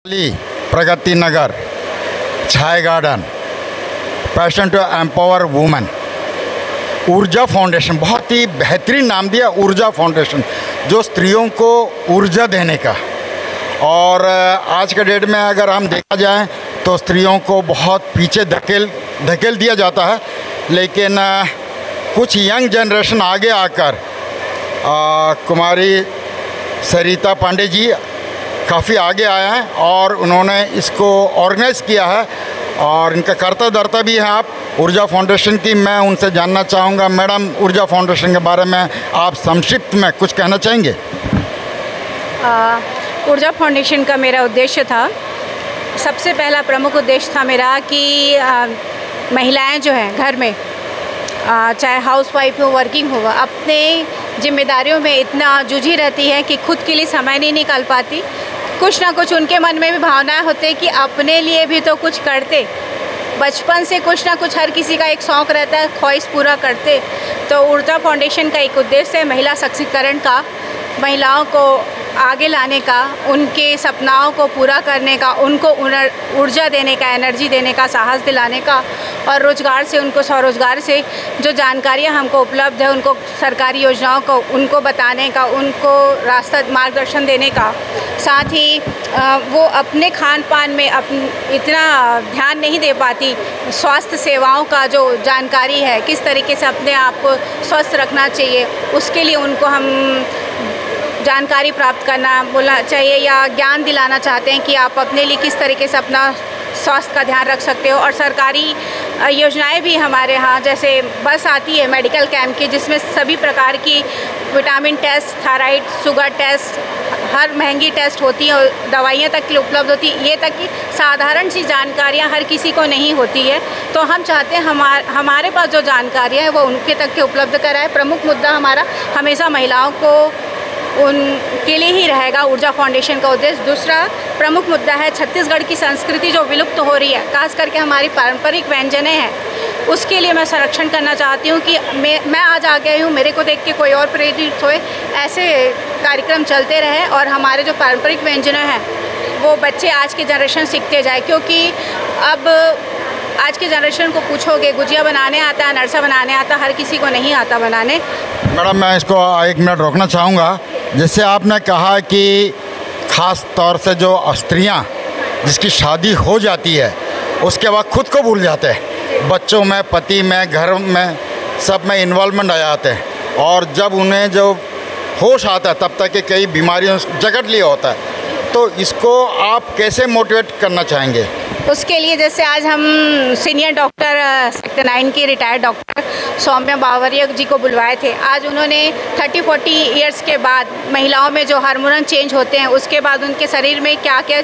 Pragati Nagar, Chhaya Garden, passion to empower women, Urja Foundation, बहुत ही बेहतरीन नाम दिया ऊर्जा फाउंडेशन, जो स्त्रियों को ऊर्जा देने का। और आज के डेट में अगर हम देखा जाए तो स्त्रियों को बहुत पीछे धकेल दिया जाता है, लेकिन कुछ यंग जनरेशन आगे आकर कुमारी सरिता पांडे जी काफ़ी आगे आए हैं और उन्होंने इसको ऑर्गेनाइज़ किया है और इनका कर्ता धर्ता भी है आप ऊर्जा फाउंडेशन की। मैं उनसे जानना चाहूँगा, मैडम ऊर्जा फाउंडेशन के बारे में आप संक्षिप्त में कुछ कहना चाहेंगे? ऊर्जा फाउंडेशन का मेरा उद्देश्य था, सबसे पहला प्रमुख उद्देश्य था मेरा कि महिलाएं जो हैं घर में, चाहे हाउसवाइफ हो, वर्किंग हो, अपने जिम्मेदारियों में इतना जूझी रहती है कि खुद के लिए समय नहीं निकाल पाती। कुछ ना कुछ उनके मन में भी भावनाएं होते कि अपने लिए भी तो कुछ करते। बचपन से कुछ ना कुछ हर किसी का एक शौक़ रहता है, ख्वाहिश पूरा करते। तो ऊर्जा फाउंडेशन का एक उद्देश्य है महिला सशक्तिकरण का, महिलाओं को आगे लाने का, उनके सपनाओं को पूरा करने का, उनको ऊर्जा देने का, एनर्जी देने का, साहस दिलाने का और रोज़गार से, उनको स्वरोज़गार से जो जानकारियाँ हमको उपलब्ध है उनको सरकारी योजनाओं को उनको बताने का, उनको रास्ता मार्गदर्शन देने का। साथ ही वो अपने खान पान में इतना ध्यान नहीं दे पाती, स्वास्थ्य सेवाओं का जो जानकारी है, किस तरीके से अपने आप को स्वस्थ रखना चाहिए, उसके लिए उनको हम जानकारी प्राप्त करना बोलना चाहिए या ज्ञान दिलाना चाहते हैं कि आप अपने लिए किस तरीके से अपना स्वास्थ्य का ध्यान रख सकते हो। और सरकारी योजनाएं भी हमारे यहाँ, जैसे बस आती है मेडिकल कैंप की, जिसमें सभी प्रकार की vitamin test, thyroid, sugar test, हर महंगी टेस्ट होती है और दवाइयाँ तक के लिए उपलब्ध होती है। ये तक कि साधारण सी जानकारियाँ हर किसी को नहीं होती है, तो हम चाहते हैं हमारे पास जो जानकारियाँ हैं वो उनके तक के उपलब्ध कराए। प्रमुख मुद्दा हमारा हमेशा महिलाओं को उनके लिए ही रहेगा ऊर्जा फाउंडेशन का उद्देश्य। दूसरा प्रमुख मुद्दा है छत्तीसगढ़ की संस्कृति जो विलुप्त हो रही है, खास करके हमारी पारंपरिक व्यंजनें हैं, उसके लिए मैं संरक्षण करना चाहती हूँ कि मैं आज आ गई हूँ, मेरे को देख के कोई और प्रेरित होए, ऐसे कार्यक्रम चलते रहे और हमारे जो पारंपरिक व्यंजनें हैं वो बच्चे आज की जनरेशन सीखते जाए। क्योंकि अब आज के जनरेशन को पूछोगे, गुजिया बनाने आता है, अनरसा बनाने आता, हर किसी को नहीं आता बनाने। मैडम मैं इसको 1 मिनट रोकना चाहूँगा। जैसे आपने कहा कि ख़ास तौर से जो स्त्रियाँ जिसकी शादी हो जाती है उसके बाद खुद को भूल जाते हैं, बच्चों में, पति में, घर में, सब में इन्वॉल्वमेंट आ जाते हैं और जब उन्हें जो होश आता है तब तक कि कई बीमारियों जकड़ लिया होता है। तो इसको आप कैसे मोटिवेट करना चाहेंगे? उसके लिए जैसे आज हम सीनियर डॉक्टर सेक्टर 9 के रिटायर्ड डॉक्टर सौम्या बावरिया जी को बुलवाए थे। आज उन्होंने 30-40 इयर्स के बाद महिलाओं में जो हार्मोनल चेंज होते हैं, उसके बाद उनके शरीर में क्या क्या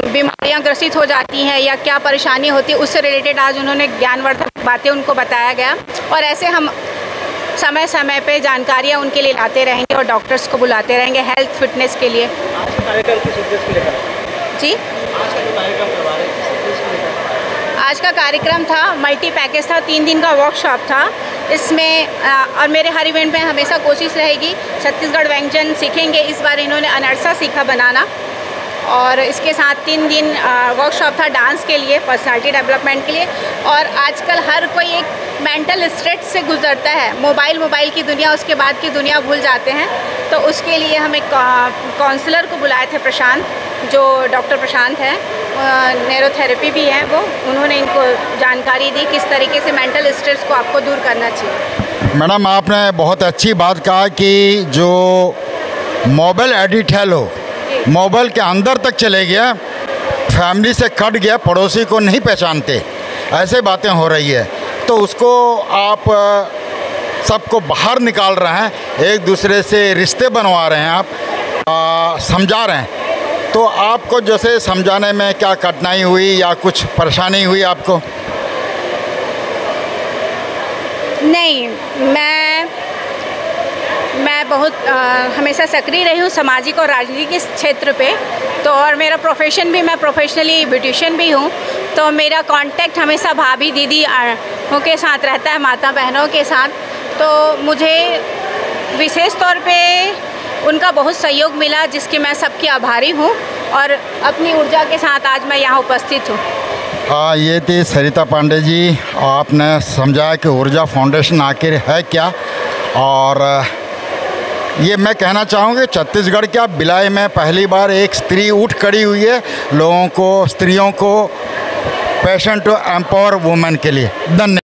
बीमारियां ग्रसित हो जाती हैं या क्या परेशानी होती है, उससे रिलेटेड आज उन्होंने ज्ञानवर्धक बातें उनको बताया गया। और ऐसे हम समय समय पे जानकारियाँ उनके लिए लाते रहेंगे और डॉक्टर्स को बुलाते रहेंगे हेल्थ फिटनेस के लिए। जी, आज का कार्यक्रम था, मल्टी पैकेज था, 3 दिन का वर्कशॉप था। इसमें और मेरे हर इवेंट में हमेशा कोशिश रहेगी छत्तीसगढ़ व्यंजन सीखेंगे। इस बार इन्होंने अनरसा सीखा बनाना और इसके साथ 3 दिन वर्कशॉप था डांस के लिए, पर्सनालिटी डेवलपमेंट के लिए। और आजकल हर कोई एक मेंटल स्ट्रेस से गुजरता है, मोबाइल की दुनिया, उसके बाद की दुनिया भूल जाते हैं। तो उसके लिए हम एक काउंसलर को बुलाए थे, प्रशांत, जो डॉक्टर प्रशांत हैं, न्यूरोथेरेपी भी हैं वो, उन्होंने इनको जानकारी दी किस तरीके से मेंटल स्ट्रेस को आपको दूर करना चाहिए। मैडम आपने बहुत अच्छी बात कहा कि जो मोबाइल एडिक्ट है लोग, मोबाइल के अंदर तक चले गया, फैमिली से कट गया, पड़ोसी को नहीं पहचानते, ऐसे बातें हो रही है। तो उसको आप सबको बाहर निकाल रहे हैं, एक दूसरे से रिश्ते बनवा रहे हैं, आप समझा रहे हैं। तो आपको जैसे समझाने में क्या कठिनाई हुई या कुछ परेशानी हुई आपको? नहीं, मैं बहुत हमेशा सक्रिय रही हूँ सामाजिक और राजनीतिक क्षेत्र पे। तो और मेरा प्रोफेशन भी, मैं प्रोफेशनली ब्यूटिशियन भी हूँ, तो मेरा कांटेक्ट हमेशा भाभी दीदी के साथ रहता है, माता बहनों के साथ। तो मुझे विशेष तौर पे उनका बहुत सहयोग मिला, जिसकी मैं सबकी आभारी हूँ। और अपनी ऊर्जा के साथ आज मैं यहाँ उपस्थित हूँ। हाँ, ये थी सरिता पांडे जी। आपने समझाया कि ऊर्जा फाउंडेशन आखिर है क्या। और ये मैं कहना चाहूँगा छत्तीसगढ़ के भिलाई में पहली बार एक स्त्री उठ खड़ी हुई है लोगों को, स्त्रियों को, पेशेंट टू एम्पावर वुमेन के लिए। धन्यवाद।